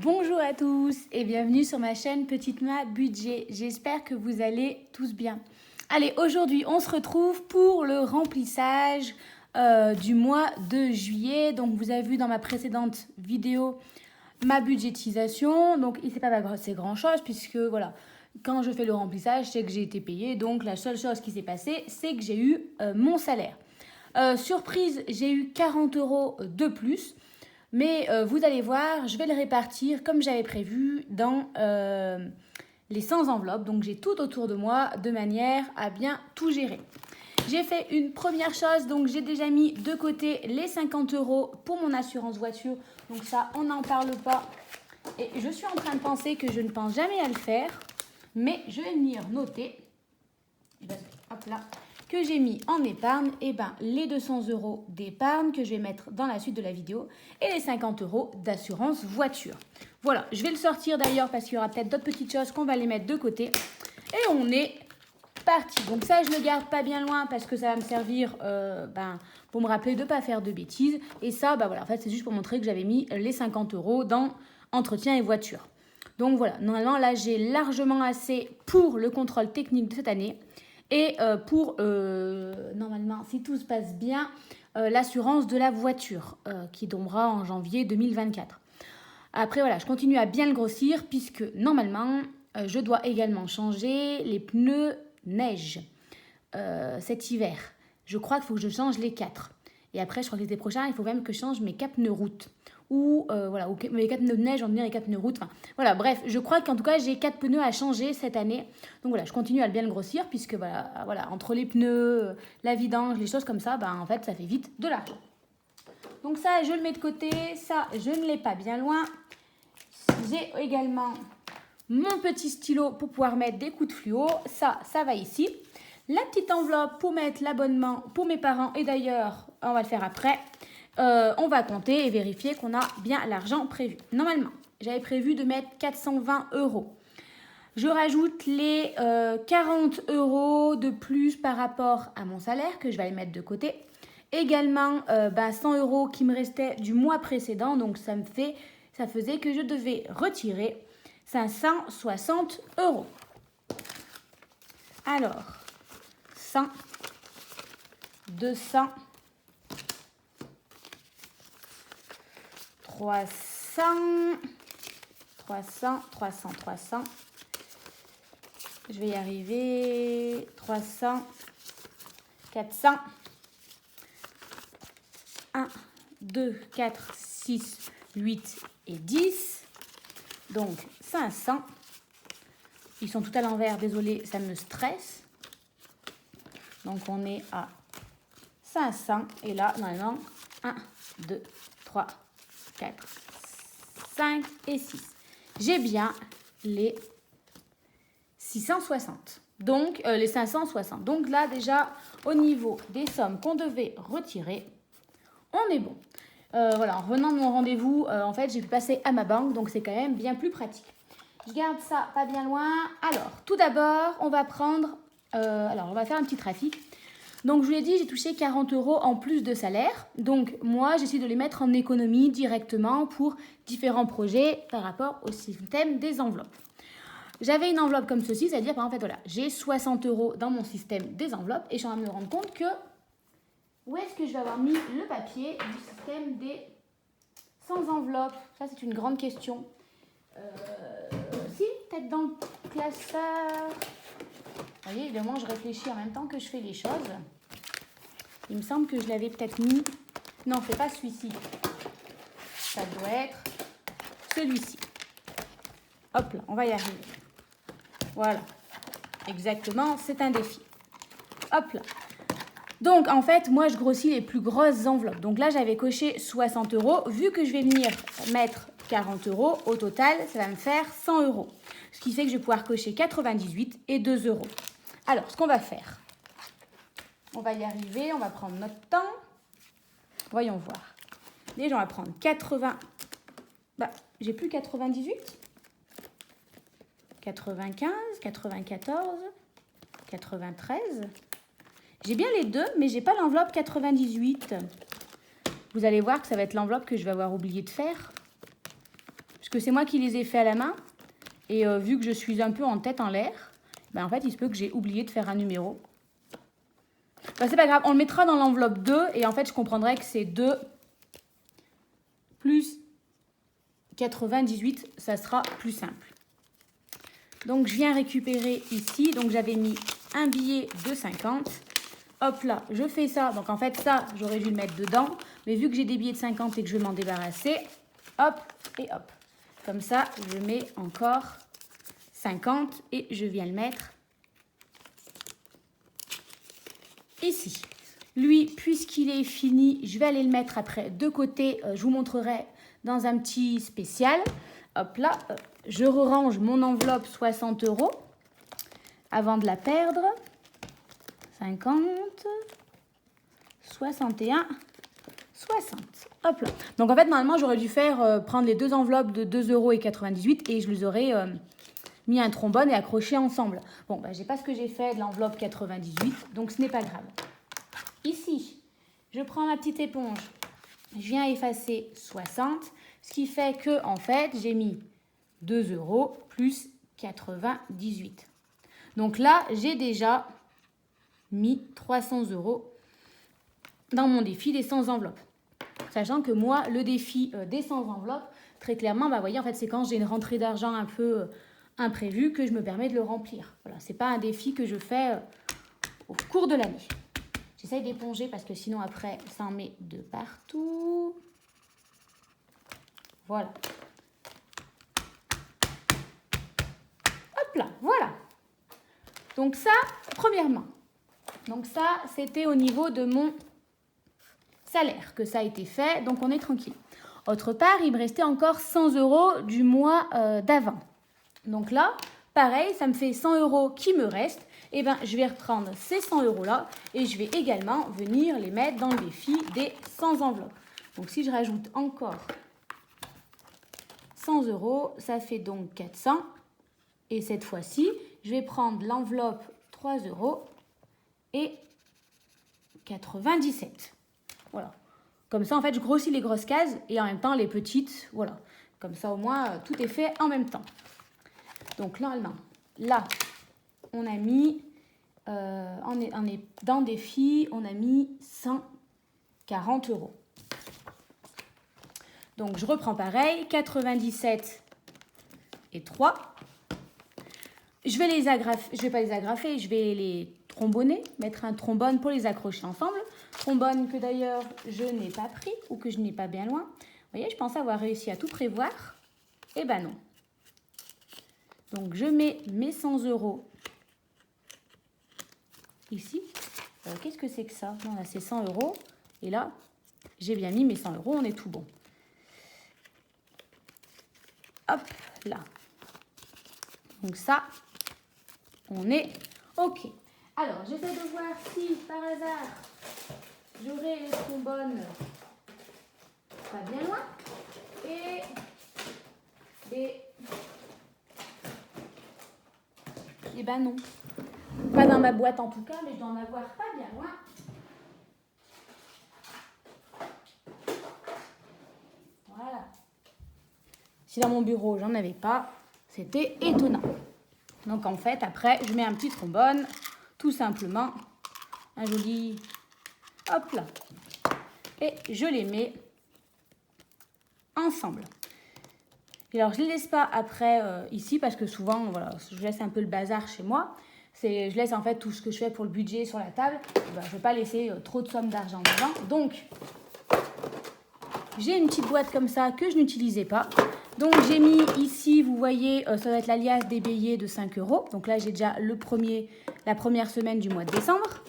Bonjour à tous et bienvenue sur ma chaîne Petite Ma Budget. J'espère que vous allez tous bien. Allez, aujourd'hui on se retrouve pour le remplissage du mois de juillet. Donc vous avez vu dans ma précédente vidéo ma budgétisation. Donc il ne s'est pas passé grand chose puisque voilà, quand je fais le remplissage, c'est que j'ai été payée. Donc la seule chose qui s'est passée, c'est que j'ai eu mon salaire. Surprise, j'ai eu 40 € de plus. Mais vous allez voir, je vais le répartir comme j'avais prévu dans les 100 enveloppes. Donc j'ai tout autour de moi de manière à bien tout gérer. J'ai fait une première chose, donc j'ai déjà mis de côté les 50 € pour mon assurance voiture. Donc ça, on n'en parle pas. Et je suis en train de penser que je ne pense jamais à le faire. Mais je vais venir noter. Hop là. Que j'ai mis en épargne, les 200 € d'épargne que je vais mettre dans la suite de la vidéo et les 50 € d'assurance voiture. Voilà, je vais le sortir d'ailleurs parce qu'il y aura peut-être d'autres petites choses qu'on va les mettre de côté. Et on est parti. Donc ça, je ne le garde pas bien loin parce que ça va me servir pour me rappeler de ne pas faire de bêtises. Et ça, voilà, en fait, c'est juste pour montrer que j'avais mis les 50 € dans entretien et voiture. Donc voilà, normalement, là, j'ai largement assez pour le contrôle technique de cette année. Et pour, normalement, si tout se passe bien, l'assurance de la voiture qui tombera en janvier 2024. Après, voilà, je continue à bien le grossir puisque, normalement, je dois également changer les pneus neige cet hiver. Je crois qu'il faut que je change les 4. Et après, je crois que l'été prochain, il faut même que je change mes 4 pneus route. Ou mes 4 pneus de neige, on dirait les 4 pneus route. Enfin, voilà, bref, je crois qu'en tout cas, j'ai 4 pneus à changer cette année. Donc voilà, je continue à bien le grossir puisque voilà, entre les pneus, la vidange, les choses comme ça, en fait, ça fait vite de l'argent. Donc ça, je le mets de côté. Ça, je ne l'ai pas bien loin. J'ai également mon petit stylo pour pouvoir mettre des coups de fluo. Ça va ici. La petite enveloppe pour mettre l'abonnement pour mes parents. Et d'ailleurs, on va le faire après. On va compter et vérifier qu'on a bien l'argent prévu. Normalement, j'avais prévu de mettre 420 €. Je rajoute les 40 € de plus par rapport à mon salaire que je vais aller mettre de côté. Également, 100 € qui me restaient du mois précédent. Donc, ça faisait que je devais retirer 560 €. Alors, 100, 200, 300, 300, 300, 300. Je vais y arriver. 300, 400. 1, 2, 4, 6, 8 et 10. Donc 500. Ils sont tout à l'envers, désolé, ça me stresse. Donc on est à 500. Et là, normalement, 1, 2, 3, 4, 5 et 6. J'ai bien les 660. Donc, les 560. Donc là, déjà, au niveau des sommes qu'on devait retirer, on est bon. Voilà, en revenant de mon rendez-vous, en fait, j'ai pu passer à ma banque. Donc, c'est quand même bien plus pratique. Je garde ça pas bien loin. Alors, tout d'abord, on va prendre... on va faire un petit trafic. Donc, je vous l'ai dit, j'ai touché 40 € en plus de salaire. Donc, moi, j'essaie de les mettre en économie directement pour différents projets par rapport au système des enveloppes. J'avais une enveloppe comme ceci, c'est-à-dire, en fait, voilà, j'ai 60 € dans mon système des enveloppes et je suis en train de me rendre compte que où est-ce que je vais avoir mis le papier du système des 100 enveloppes? Ça, c'est une grande question. Si, peut-être dans le classeur. Vous voyez, évidemment, je réfléchis en même temps que je fais les choses. Il me semble que je l'avais peut-être mis. Non, c'est pas celui-ci. Ça doit être celui-ci. Hop là, on va y arriver. Voilà. Exactement, c'est un défi. Hop là. Donc, en fait, moi, je grossis les plus grosses enveloppes. Donc là, j'avais coché 60 €. Vu que je vais venir mettre 40 €, au total, ça va me faire 100 €. Ce qui fait que je vais pouvoir cocher 98 et 2 €. Alors, ce qu'on va faire, on va y arriver, on va prendre notre temps. Voyons voir. Déjà, on va prendre 80. J'ai plus 98. 95, 94, 93. J'ai bien les deux, mais j'ai pas l'enveloppe 98. Vous allez voir que ça va être l'enveloppe que je vais avoir oublié de faire. Parce puisque c'est moi qui les ai fait à la main. Et vu que je suis un peu en tête en l'air, ben en fait, il se peut que j'ai oublié de faire un numéro. Ben, c'est pas grave, on le mettra dans l'enveloppe 2 et en fait, je comprendrai que c'est 2 plus 98, ça sera plus simple. Donc, je viens récupérer ici. Donc, j'avais mis un billet de 50. Hop là, je fais ça. Donc, en fait, ça, j'aurais dû le mettre dedans. Mais vu que j'ai des billets de 50 et que je vais m'en débarrasser, hop et hop. Comme ça, je mets encore 50 et je viens le mettre ici. Lui, puisqu'il est fini, je vais aller le mettre après de côté. Je vous montrerai dans un petit spécial. Hop là, je range mon enveloppe 60 € avant de la perdre. 50, 61, 60. Hop là. Donc en fait, normalement, j'aurais dû prendre les deux enveloppes de 2,98 € et je les aurais mis un trombone et accroché ensemble. Bon, ben, j'ai pas ce que j'ai fait de l'enveloppe 98, donc ce n'est pas grave. Ici, je prends ma petite éponge, je viens effacer 60, ce qui fait que, en fait, j'ai mis 2 € plus 98. Donc là, j'ai déjà mis 300 € dans mon défi des 100 enveloppes. Sachant que moi, le défi des 100 enveloppes, très clairement, bah, vous voyez, en fait, c'est quand j'ai une rentrée d'argent un peu imprévue que je me permets de le remplir. Voilà, c'est pas un défi que je fais au cours de l'année. J'essaye d'éponger parce que sinon, après, ça en met de partout. Voilà. Hop là, voilà. Donc ça, premièrement. Donc ça, c'était au niveau de mon salaire que ça a été fait. Donc on est tranquille. Autre part, il me restait encore 100 € du mois d'avant. Donc là, pareil, ça me fait 100 € qui me restent. Et bien, je vais reprendre ces 100 € là et je vais également venir les mettre dans le défi des 100 enveloppes. Donc si je rajoute encore 100 €, ça fait donc 400. Et cette fois-ci, je vais prendre l'enveloppe 3 € et 97. Voilà. Comme ça, en fait, je grossis les grosses cases et en même temps les petites. Voilà. Comme ça, au moins, tout est fait en même temps. Donc, normalement, là, on a mis, on est dans défi, on a mis 140 €. Donc, je reprends pareil, 97 et 3. Je vais les agrafer, je vais pas les agrafer, je vais les trombonner, mettre un trombone pour les accrocher ensemble. Trombone que d'ailleurs je n'ai pas pris ou que je n'ai pas bien loin. Vous voyez, je pensais avoir réussi à tout prévoir. Eh ben non. Donc je mets mes 100 € ici. Qu'est-ce que c'est que ça? Non, là c'est 100 €. Et là, j'ai bien mis mes 100 €, on est tout bon. Hop, là. Donc ça, on est OK. Alors, j'essaie de voir si, par hasard, j'aurai les trombones pas bien loin. Et ben non. Pas dans ma boîte en tout cas, mais je dois en avoir pas bien loin. Voilà. Si dans mon bureau, j'en avais pas, c'était étonnant. Donc en fait, après, je mets un petit trombone, tout simplement, un joli, hop là, et je les mets ensemble. Et alors, je ne les laisse pas après ici, parce que souvent, voilà, je laisse un peu le bazar chez moi. Je laisse en fait tout ce que je fais pour le budget sur la table. Ben, je ne vais pas laisser trop de sommes d'argent dedans. Donc, j'ai une petite boîte comme ça que je n'utilisais pas. Donc, j'ai mis ici, vous voyez, ça va être l'alias des billets de 5 €. Donc là, j'ai déjà la première semaine du mois de décembre.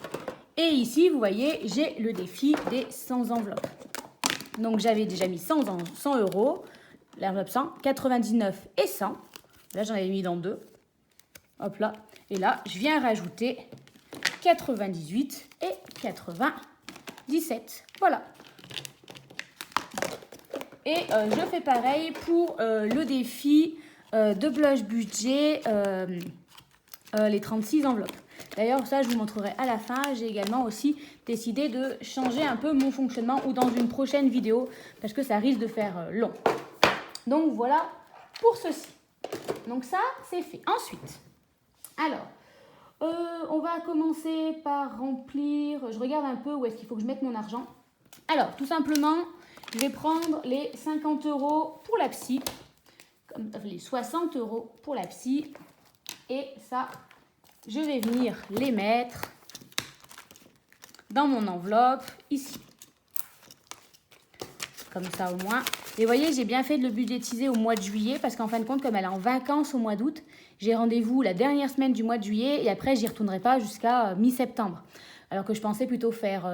Et ici, vous voyez, j'ai le défi des 100 enveloppes. Donc, j'avais déjà mis 100 €, l'enveloppe 100, 99 et 100. Là, j'en avais mis dans 2. Hop là. Et là, je viens rajouter 98 et 97. Voilà. Et je fais pareil pour le défi de blush budget, les 36 enveloppes. D'ailleurs, ça, je vous montrerai à la fin. J'ai également aussi décidé de changer un peu mon fonctionnement ou dans une prochaine vidéo parce que ça risque de faire long. Donc, voilà pour ceci. Donc ça, c'est fait. Ensuite, alors, on va commencer par remplir. Je regarde un peu où est-ce qu'il faut que je mette mon argent. Alors, tout simplement, je vais prendre les 50 € pour la psy, les 60 € pour la psy. Et ça, je vais venir les mettre dans mon enveloppe, ici. Comme ça au moins. Et vous voyez, j'ai bien fait de le budgétiser au mois de juillet parce qu'en fin de compte, comme elle est en vacances au mois d'août, j'ai rendez-vous la dernière semaine du mois de juillet et après, j'y retournerai pas jusqu'à mi-septembre. Alors que je pensais plutôt faire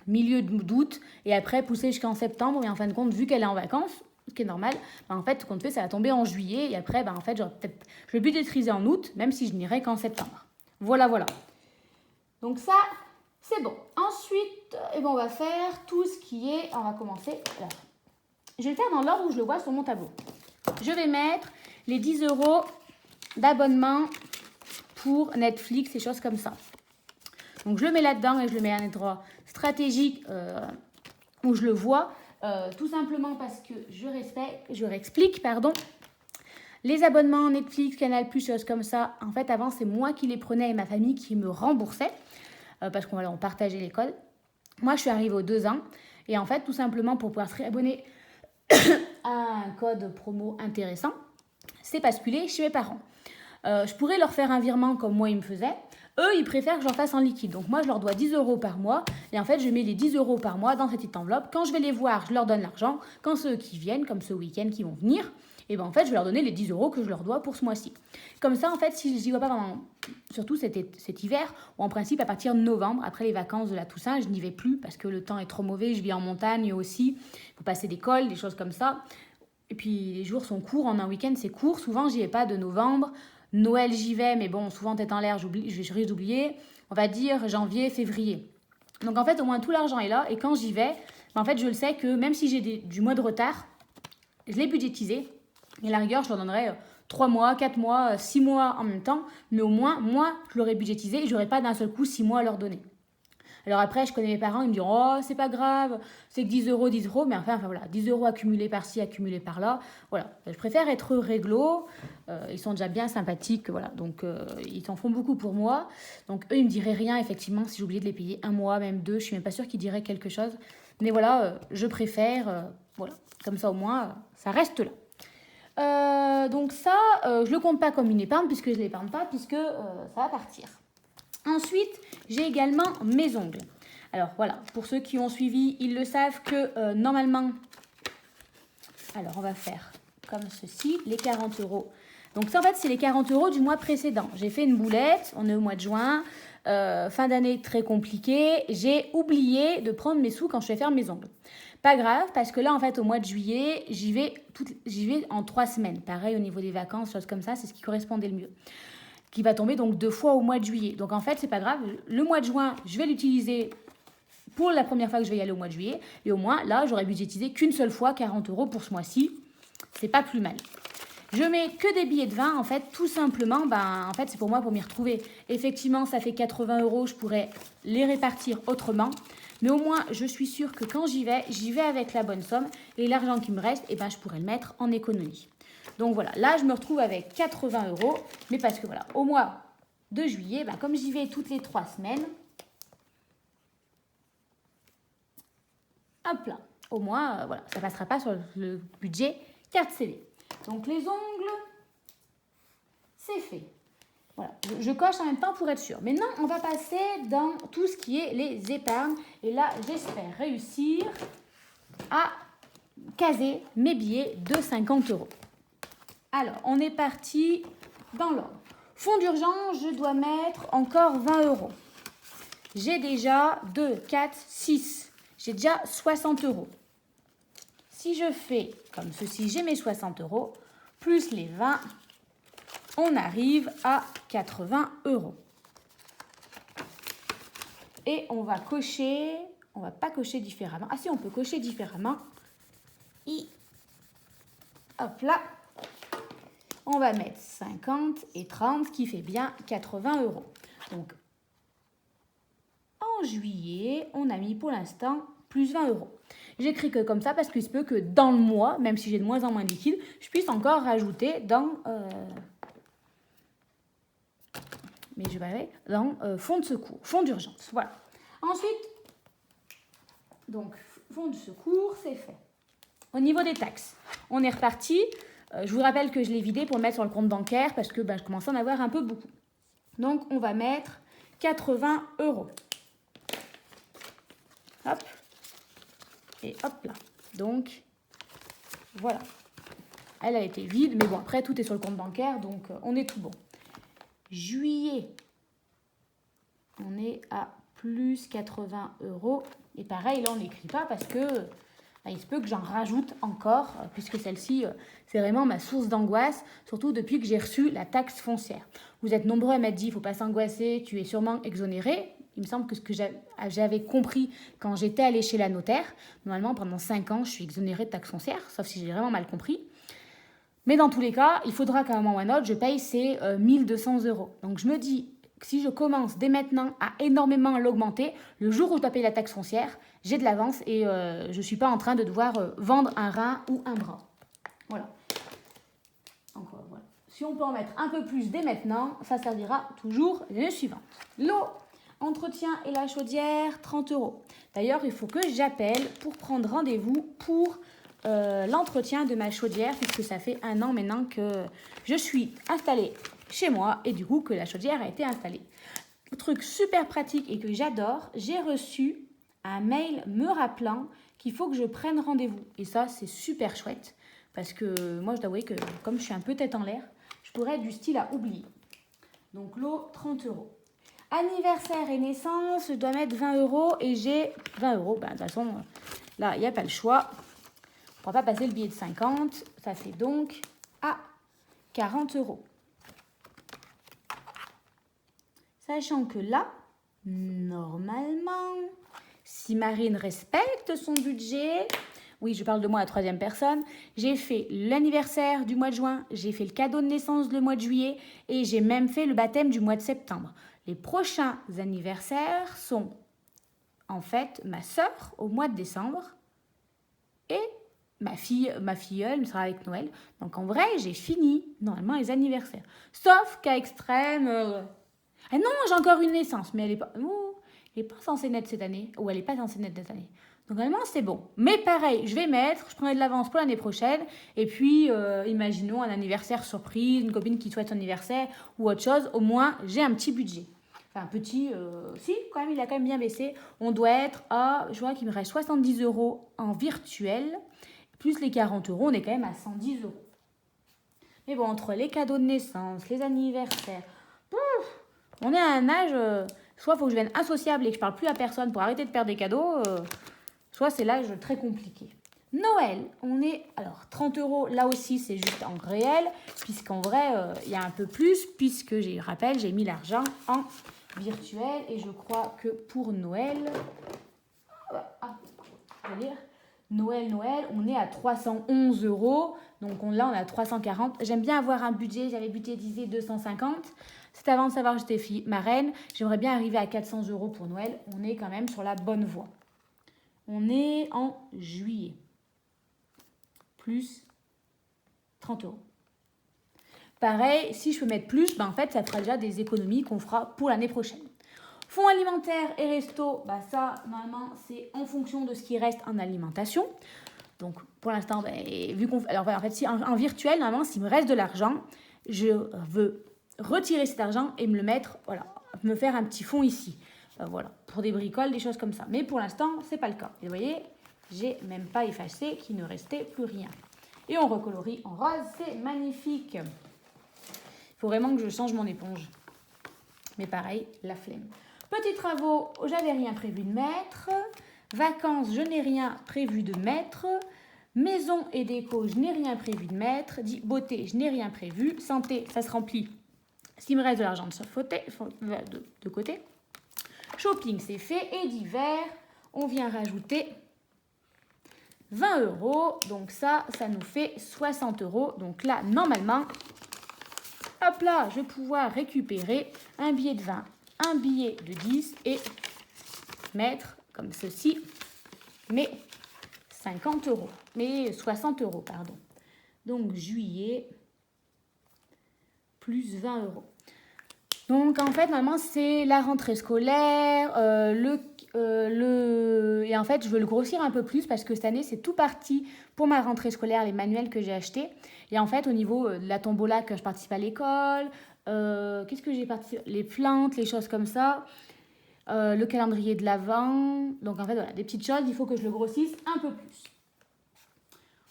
milieu d'août et après pousser jusqu'en septembre. Et en fin de compte, vu qu'elle est en vacances, ce qui est normal, en fait, ce qu'on fait, ça va tomber en juillet et après, en fait, je vais budgétiser en août, même si je n'irai qu'en septembre. Voilà, voilà. Donc ça, c'est bon. Ensuite, on va faire tout ce qui est... On va commencer là. Je vais le faire dans l'ordre où je le vois sur mon tableau. Je vais mettre les 10 € d'abonnement pour Netflix et choses comme ça. Donc, je le mets là-dedans et je le mets à un endroit stratégique où je le vois. Tout simplement parce que je réexplique, les abonnements Netflix, Canal+, choses comme ça. En fait, avant, c'est moi qui les prenais et ma famille qui me remboursait parce qu'on partageait l'école. Moi, je suis arrivée aux 2 ans et en fait, tout simplement pour pouvoir se réabonner à un code promo intéressant, c'est basculer chez mes parents. Je pourrais leur faire un virement comme moi ils me faisaient. Eux, ils préfèrent que j'en fasse en liquide. Donc moi, je leur dois 10 € par mois. Et en fait, je mets les 10 € par mois dans cette petite enveloppe. Quand je vais les voir, je leur donne l'argent. Quand ceux qui viennent, comme ce week-end qui vont venir, et en fait, je vais leur donner les 10 € que je leur dois pour ce mois-ci. Comme ça, en fait, si je n'y vois pas pendant, surtout cet hiver, ou en principe à partir de novembre, après les vacances de la Toussaint, je n'y vais plus parce que le temps est trop mauvais. Je vis en montagne aussi. Il faut passer des cols, des choses comme ça. Et puis, les jours sont courts. En un week-end, c'est court. Souvent, j'y vais pas de novembre. Noël, j'y vais, mais bon, souvent, tête en l'air, je risque d'oublier. On va dire janvier, février. Donc, en fait, au moins, tout l'argent est là. Et quand j'y vais, en fait, je le sais que même si j'ai du mois de retard, je l'ai budgétisé. Et à la rigueur, je leur donnerai 3 mois, 4 mois, 6 mois en même temps. Mais au moins, moi, je l'aurais budgétisé et je n'aurais pas d'un seul coup 6 mois à leur donner. Alors après, je connais mes parents, ils me diront « Oh, c'est pas grave, c'est que 10 €, 10 €. » Mais enfin, voilà, 10 € accumulés par-ci, accumulés par-là. Voilà, je préfère être réglo. Ils sont déjà bien sympathiques, voilà. Donc, ils en font beaucoup pour moi. Donc, eux, ils me diraient rien, effectivement, si j'oubliais de les payer 1 mois, même 2. Je suis même pas sûre qu'ils diraient quelque chose. Mais voilà, je préfère, voilà. Comme ça, au moins, ça reste là. Donc ça, je le compte pas comme une épargne, puisque je ne l'épargne pas, puisque ça va partir. Ensuite, j'ai également mes ongles. Alors voilà, pour ceux qui ont suivi, ils le savent que normalement... Alors on va faire comme ceci, les 40 €. Donc ça en fait, c'est les 40 € du mois précédent. J'ai fait une boulette, on est au mois de juin, fin d'année très compliquée. J'ai oublié de prendre mes sous quand je vais faire mes ongles. Pas grave, parce que là en fait, au mois de juillet, j'y vais en 3 semaines. Pareil au niveau des vacances, choses comme ça, c'est ce qui correspondait le mieux. Qui va tomber donc 2 fois au mois de juillet. Donc en fait, c'est pas grave. Le mois de juin, je vais l'utiliser pour la première fois que je vais y aller au mois de juillet. Et au moins, là, j'aurais budgétisé qu'une seule fois 40 € pour ce mois-ci. C'est pas plus mal. Je mets que des billets de 20, en fait, tout simplement, en fait, c'est pour moi pour m'y retrouver. Effectivement, ça fait 80 €, je pourrais les répartir autrement. Mais au moins, je suis sûre que quand j'y vais avec la bonne somme. Et l'argent qui me reste, je pourrais le mettre en économie. Donc voilà, là, je me retrouve avec 80 €. Mais parce que voilà, au mois de juillet, comme j'y vais toutes les 3 semaines, hop là, au moins, voilà, ça ne passera pas sur le budget carte CD. Donc les ongles, c'est fait. Voilà, je coche en même temps pour être sûre. Maintenant, on va passer dans tout ce qui est les épargnes. Et là, j'espère réussir à caser mes billets de 50 €. Alors, on est parti dans l'ordre. Fonds d'urgence, je dois mettre encore 20 €. J'ai déjà 2, 4, 6. J'ai déjà 60 €. Si je fais comme ceci, j'ai mes 60 € plus les 20, on arrive à 80 €. Et on va cocher, on ne va pas cocher différemment. Ah si, on peut cocher différemment. Hop là. On va mettre 50 et 30 qui fait bien 80 €. Donc, en juillet, on a mis pour l'instant plus 20 €. J'écris que comme ça parce qu'il se peut que dans le mois, même si j'ai de moins en moins de liquide, je puisse encore rajouter dans... mais je vais aller dans fonds de secours, fonds d'urgence. Voilà. Ensuite, donc, fonds de secours, c'est fait. Au niveau des taxes, on est reparti. Je vous rappelle que je l'ai vidé pour le mettre sur le compte bancaire parce que je commence à en avoir un peu beaucoup. Donc, on va mettre 80 €. Hop. Et hop là. Donc, voilà. Elle a été vide, mais bon, après, tout est sur le compte bancaire, donc on est tout bon. Juillet, on est à plus 80 €. Et pareil, là, on n'écrit pas parce que il se peut que j'en rajoute encore, puisque celle-ci, c'est vraiment ma source d'angoisse, surtout depuis que j'ai reçu la taxe foncière. Vous êtes nombreux à m'être dit, il ne faut pas s'angoisser, tu es sûrement exonéré. Il me semble que ce que j'avais compris quand j'étais allée chez la notaire, normalement, pendant 5 ans, je suis exonérée de taxe foncière, sauf si j'ai vraiment mal compris. Mais dans tous les cas, il faudra qu'à un moment ou à un autre, je paye ces 1 200 €. Donc je me dis que si je commence dès maintenant à énormément l'augmenter, le jour où je dois payer la taxe foncière, j'ai de l'avance et je ne suis pas en train de devoir vendre un rein ou un bras. Voilà. Donc voilà. Si on peut en mettre un peu plus dès maintenant, ça servira toujours l'année suivante. L'eau, entretien et la chaudière, 30 €. D'ailleurs, il faut que j'appelle pour prendre rendez-vous pour l'entretien de ma chaudière, puisque ça fait 1 an maintenant que je suis installée chez moi et du coup que la chaudière a été installée. Le truc super pratique et que j'adore, j'ai reçu un mail me rappelant qu'il faut que je prenne rendez-vous. Et ça, c'est super chouette parce que moi, je dois avouer que comme je suis un peu tête en l'air, je pourrais être du style à oublier. Donc l'eau, 30 €. Anniversaire et naissance, je dois mettre 20 € et j'ai 20 €. De toute façon, là, il n'y a pas le choix. On ne va pas passer le billet de 50. Ça fait donc à 40 €. Sachant que là, normalement, si Marine respecte son budget, oui, je parle de moi à la 3e personne, j'ai fait l'anniversaire du mois de juin, j'ai fait le cadeau de naissance le mois de juillet et j'ai même fait le baptême du mois de septembre. Les prochains anniversaires sont en fait ma sœur au mois de décembre et ma filleule sera avec Noël. Donc en vrai, j'ai fini normalement les anniversaires. Sauf qu'à extrême... Ah non, j'ai encore une naissance, mais elle n'est pas censée naître cette année. Ou elle n'est pas censée naître cette année. Donc normalement, c'est bon. Mais pareil, je vais mettre, je prendrai de l'avance pour l'année prochaine. Et puis, imaginons un anniversaire surprise, une copine qui souhaite son anniversaire ou autre chose. Au moins, j'ai un petit budget. Enfin, petit, si, quand même, il a quand même bien baissé. On doit être à, je vois qu'il me reste 70 € en virtuel. Plus les 40 €, on est quand même à 110 €. Mais bon, entre les cadeaux de naissance, les anniversaires, on est à un âge, soit il faut que je devienne insociable et que je ne parle plus à personne pour arrêter de perdre des cadeaux, soit c'est l'âge très compliqué. Noël, on est, alors 30 €, là aussi c'est juste en réel, puisqu'en vrai, il y a un peu plus, puisque je rappelle, j'ai mis l'argent en virtuel et je crois que pour Noël, je vais lire. Noël, on est à 311 €. Donc là, on est à 340. J'aime bien avoir un budget. J'avais budgétisé 250. C'est avant de savoir que j'étais marraine. J'aimerais bien arriver à 400 € pour Noël. On est quand même sur la bonne voie. On est en juillet. Plus 30 €. Pareil, si je peux mettre plus, en fait, ça fera déjà des économies qu'on fera pour l'année prochaine. Fonds alimentaires et resto, ça, normalement, c'est en fonction de ce qui reste en alimentation. Donc, pour l'instant, vu qu'on... Alors, en fait, si en virtuel, normalement, s'il me reste de l'argent, je veux retirer cet argent et me le mettre, voilà, me faire un petit fonds ici. Voilà, pour des bricoles, des choses comme ça. Mais pour l'instant, c'est pas le cas. Et vous voyez, j'ai même pas effacé qu'il ne restait plus rien. Et on recolorie en rose, c'est magnifique. Il faut vraiment que je change mon éponge. Mais pareil, la flemme. Petits travaux, j'avais rien prévu de mettre. Vacances, je n'ai rien prévu de mettre. Maison et déco, je n'ai rien prévu de mettre. Beauté, je n'ai rien prévu. Santé, ça se remplit. S'il me reste de l'argent de côté. Shopping, c'est fait. Et d'hiver, on vient rajouter 20 €. Donc ça nous fait 60 €. Donc là, normalement, hop là, je vais pouvoir récupérer un billet de 20, un billet de 10 et mettre comme ceci mes 50 euros. Mais 60 euros, pardon. Donc, juillet, plus 20 euros. Donc, en fait, normalement, c'est la rentrée scolaire, et en fait, je veux le grossir un peu plus parce que cette année, c'est tout parti pour ma rentrée scolaire, les manuels que j'ai achetés. Et en fait, au niveau de la tombola, que je participe à l'école, qu'est-ce que j'ai participé? Les plantes, les choses comme ça, le calendrier de l'Avent. Donc, en fait, voilà, des petites choses, il faut que je le grossisse un peu plus.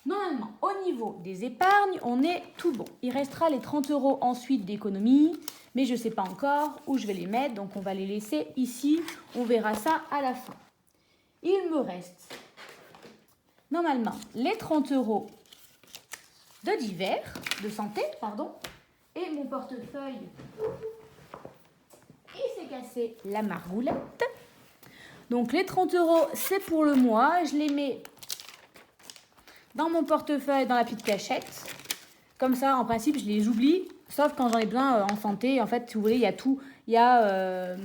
Normalement, au niveau des épargnes, on est tout bon. Il restera les 30 euros ensuite d'économie, mais je ne sais pas encore où je vais les mettre, donc on va les laisser ici. On verra ça à la fin. Il me reste, normalement, les 30 euros de divers, de santé, pardon, et mon portefeuille, il s'est cassé la margoulette. Donc les 30 euros, c'est pour le mois, je les mets dans mon portefeuille, dans la petite cachette. Comme ça, en principe, je les oublie, sauf quand j'en ai besoin en santé. En fait, si vous voulez, il y a tout. Il y a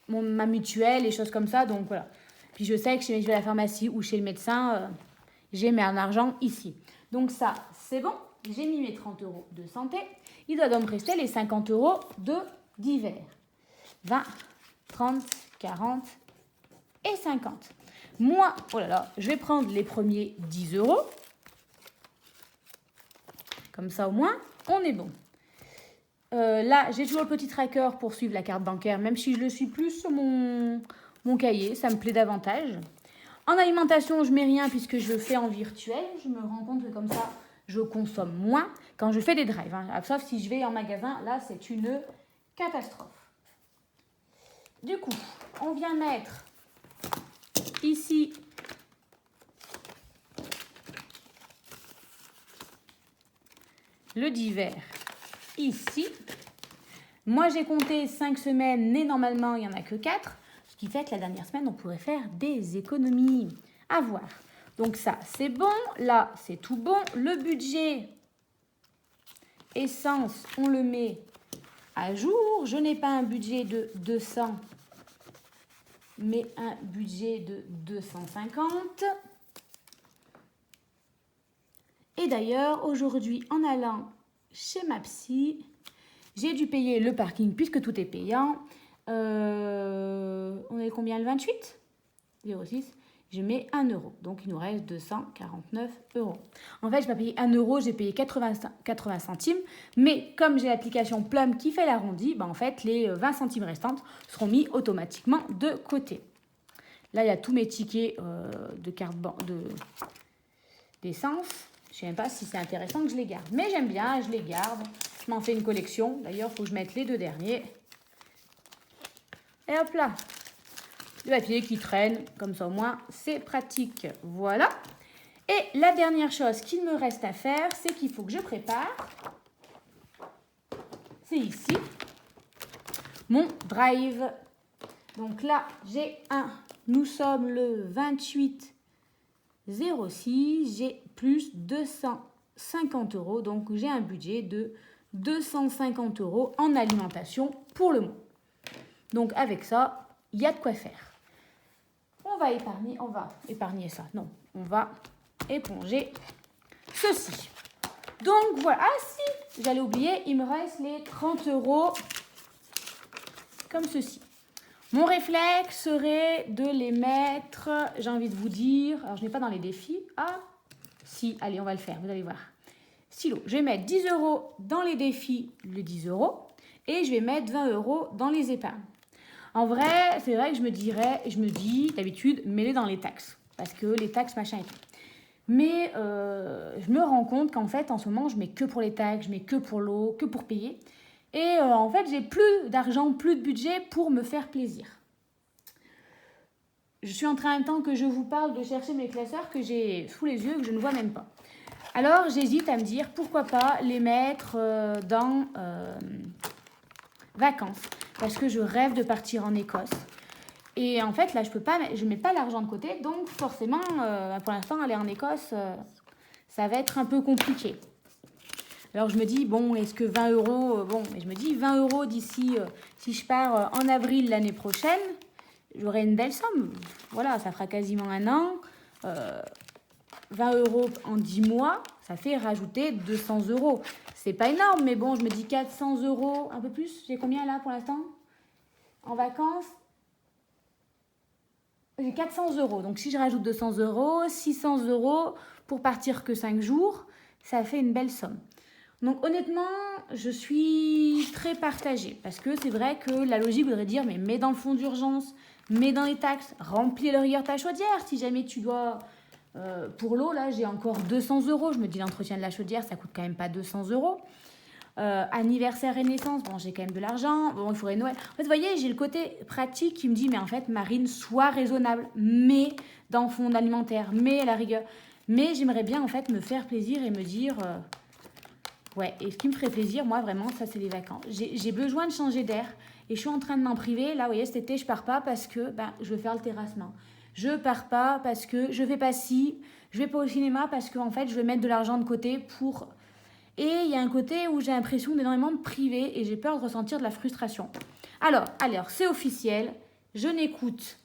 ma mutuelle, et choses comme ça. Donc, voilà. Puis, je sais que je vais à la pharmacie ou chez le médecin, j'ai mon argent ici. Donc, ça, c'est bon. J'ai mis mes 30 euros de santé. Il doit donc me rester les 50 euros de divers. 20, 30, 40 et 50. Moi, oh là là, je vais prendre les premiers 10 euros. Comme ça, au moins, on est bon. Là, j'ai toujours le petit tracker pour suivre la carte bancaire, même si je le suis plus sur mon cahier. Ça me plaît davantage. En alimentation, je mets rien puisque je le fais en virtuel. Je me rends compte que comme ça, je consomme moins quand je fais des drives. Hein. Sauf si je vais en magasin, là, c'est une catastrophe. Du coup, on vient mettre ici le divers ici. Moi, j'ai compté 5 semaines, mais normalement, il n'y en a que 4. Ce qui fait que la dernière semaine, on pourrait faire des économies. À voir. Donc ça, c'est bon. Là, c'est tout bon. Le budget essence, on le met à jour. Je n'ai pas un budget de 200, mais un budget de 250. Et d'ailleurs, aujourd'hui, en allant chez ma psy, j'ai dû payer le parking puisque tout est payant. On est combien, le 28 ? 06. Je mets 1 euro. Donc, il nous reste 249 euros. En fait, je n'ai pas payé 1 euro, j'ai payé 80 centimes. Mais comme j'ai l'application Plum qui fait l'arrondi, en fait, les 20 centimes restantes seront mis automatiquement de côté. Là, il y a tous mes tickets de carte d'essence. Je ne sais même pas si c'est intéressant que je les garde. Mais j'aime bien, je les garde. Je m'en fais une collection. D'ailleurs, il faut que je mette les 2 derniers. Et hop là. Le papier qui traîne. Comme ça, au moins, c'est pratique. Voilà. Et la dernière chose qu'il me reste à faire, c'est qu'il faut que je prépare. C'est ici. Mon drive. Donc là, j'ai un. Nous sommes le 28 06. J'ai plus 250 euros. Donc, j'ai un budget de 250 euros en alimentation pour le mois. Donc, avec ça, il y a de quoi faire. On va épargner ça. Non, on va éponger ceci. Donc, voilà. Ah, si, j'allais oublier, il me reste les 30 euros comme ceci. Mon réflexe serait de les mettre, j'ai envie de vous dire, alors je n'ai pas dans les défis. Ah, si, allez, on va le faire, vous allez voir. Stylo, je vais mettre 10 euros dans les défis, les 10 euros, et je vais mettre 20 euros dans les épargnes. En vrai, c'est vrai que je me dis, d'habitude, mets-les dans les taxes, parce que les taxes, machin et tout. Mais je me rends compte qu'en fait, en ce moment, je mets que pour les taxes, je mets que pour l'eau, que pour payer. Et en fait, j'ai plus d'argent, plus de budget pour me faire plaisir. Je suis en train, en même temps que je vous parle, de chercher mes classeurs que j'ai sous les yeux et que je ne vois même pas. Alors, j'hésite à me dire, pourquoi pas les mettre dans vacances. Parce que je rêve de partir en Écosse. Et en fait, là, je mets pas l'argent de côté. Donc, forcément, pour l'instant, aller en Écosse, ça va être un peu compliqué. Alors, je me dis, bon, est-ce que 20 euros... mais je me dis, 20 euros d'ici, si je pars en avril l'année prochaine, j'aurai une belle somme. Voilà, ça fera quasiment 1 an. 20 € en 10 mois, ça fait rajouter 200 €. C'est pas énorme, mais bon, je me dis 400 €, un peu plus. J'ai combien là pour l'instant? En vacances, j'ai 400 €. Donc si je rajoute 200 €, 600 € pour partir que 5 jours, ça fait une belle somme. Donc honnêtement, je suis très partagée parce que c'est vrai que la logique voudrait dire mais mets dans le fonds d'urgence, mets dans les taxes, remplis le rigueur ta chaudière. Si jamais tu dois... pour l'eau, là, j'ai encore 200 €. Je me dis l'entretien de la chaudière, ça coûte quand même pas 200 €. Anniversaire et naissance, bon, j'ai quand même de l'argent. Bon, il faudrait Noël. En fait, vous voyez, j'ai le côté pratique qui me dit, mais en fait, Marine, sois raisonnable. Mets dans le fonds alimentaire, mets à la rigueur. Mais j'aimerais bien, en fait, me faire plaisir et me dire... ouais, et ce qui me ferait plaisir, moi, vraiment, ça, c'est les vacances. J'ai besoin de changer d'air. Et je suis en train de m'en priver. Là, vous voyez, cet été, je pars pas parce que je veux faire le terrassement. Je pars pas parce que je fais pas ci. Je vais pas au cinéma parce que, en fait, je vais mettre de l'argent de côté pour... Et il y a un côté où j'ai l'impression d'énormément de priver et j'ai peur de ressentir de la frustration. Alors, c'est officiel. Je n'écoute.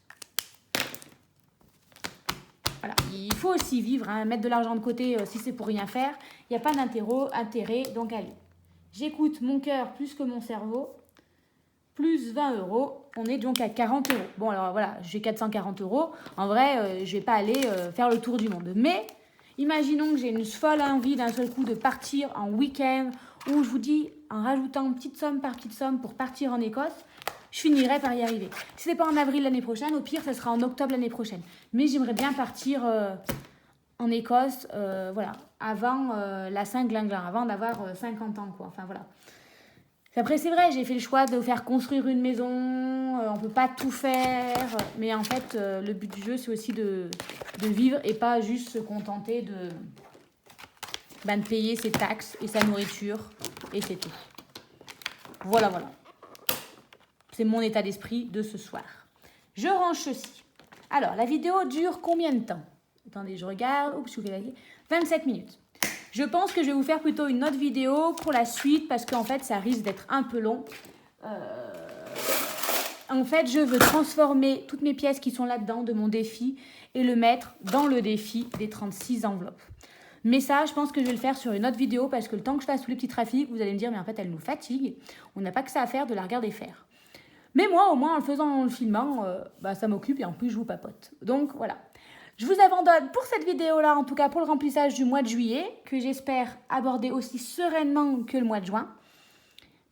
Voilà, il faut aussi vivre, hein, mettre de l'argent de côté si c'est pour rien faire. Il n'y a pas d'intérêt, donc allez. J'écoute mon cœur plus que mon cerveau. Plus 20 €. On est donc à 40 €. Bon, alors voilà, j'ai 440 €. En vrai, je ne vais pas aller faire le tour du monde. Mais... imaginons que j'ai une folle envie d'un seul coup de partir en week-end où je vous dis, en rajoutant petite somme par petite somme pour partir en Écosse, je finirai par y arriver. Si ce n'est pas en avril l'année prochaine, au pire, ça sera en octobre l'année prochaine. Mais j'aimerais bien partir en Écosse, voilà, avant la Saint-Glinglin, avant d'avoir 50 ans, quoi. Enfin, voilà. Après, c'est vrai, j'ai fait le choix de faire construire une maison, on ne peut pas tout faire, mais en fait, le but du jeu, c'est aussi de vivre et pas juste se contenter de payer ses taxes et sa nourriture, et c'est tout. Voilà. C'est mon état d'esprit de ce soir. Je range ceci. Alors, la vidéo dure combien de temps? Attendez, je regarde. Oups, je vais vérifier. 27 minutes. Je pense que je vais vous faire plutôt une autre vidéo pour la suite parce qu'en fait, ça risque d'être un peu long. En fait, je veux transformer toutes mes pièces qui sont là-dedans de mon défi et le mettre dans le défi des 36 enveloppes. Mais ça, je pense que je vais le faire sur une autre vidéo parce que le temps que je fasse tous les petits trafics, vous allez me dire, mais en fait, elle nous fatigue. On n'a pas que ça à faire de la regarder faire. Mais moi, au moins, en le faisant, en le filmant, ça m'occupe et en plus, je vous papote. Donc, voilà. Je vous abandonne pour cette vidéo-là, en tout cas pour le remplissage du mois de juillet, que j'espère aborder aussi sereinement que le mois de juin.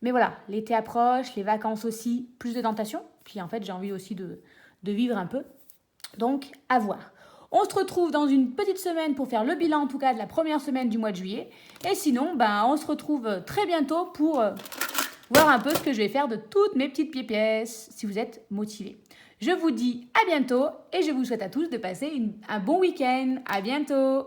Mais voilà, l'été approche, les vacances aussi, plus de tentation. Puis en fait, j'ai envie aussi de vivre un peu. Donc, à voir. On se retrouve dans une petite semaine pour faire le bilan, en tout cas, de la première semaine du mois de juillet. Et sinon, on se retrouve très bientôt pour voir un peu ce que je vais faire de toutes mes petites pièces, si vous êtes motivés. Je vous dis à bientôt et je vous souhaite à tous de passer un bon week-end. À bientôt!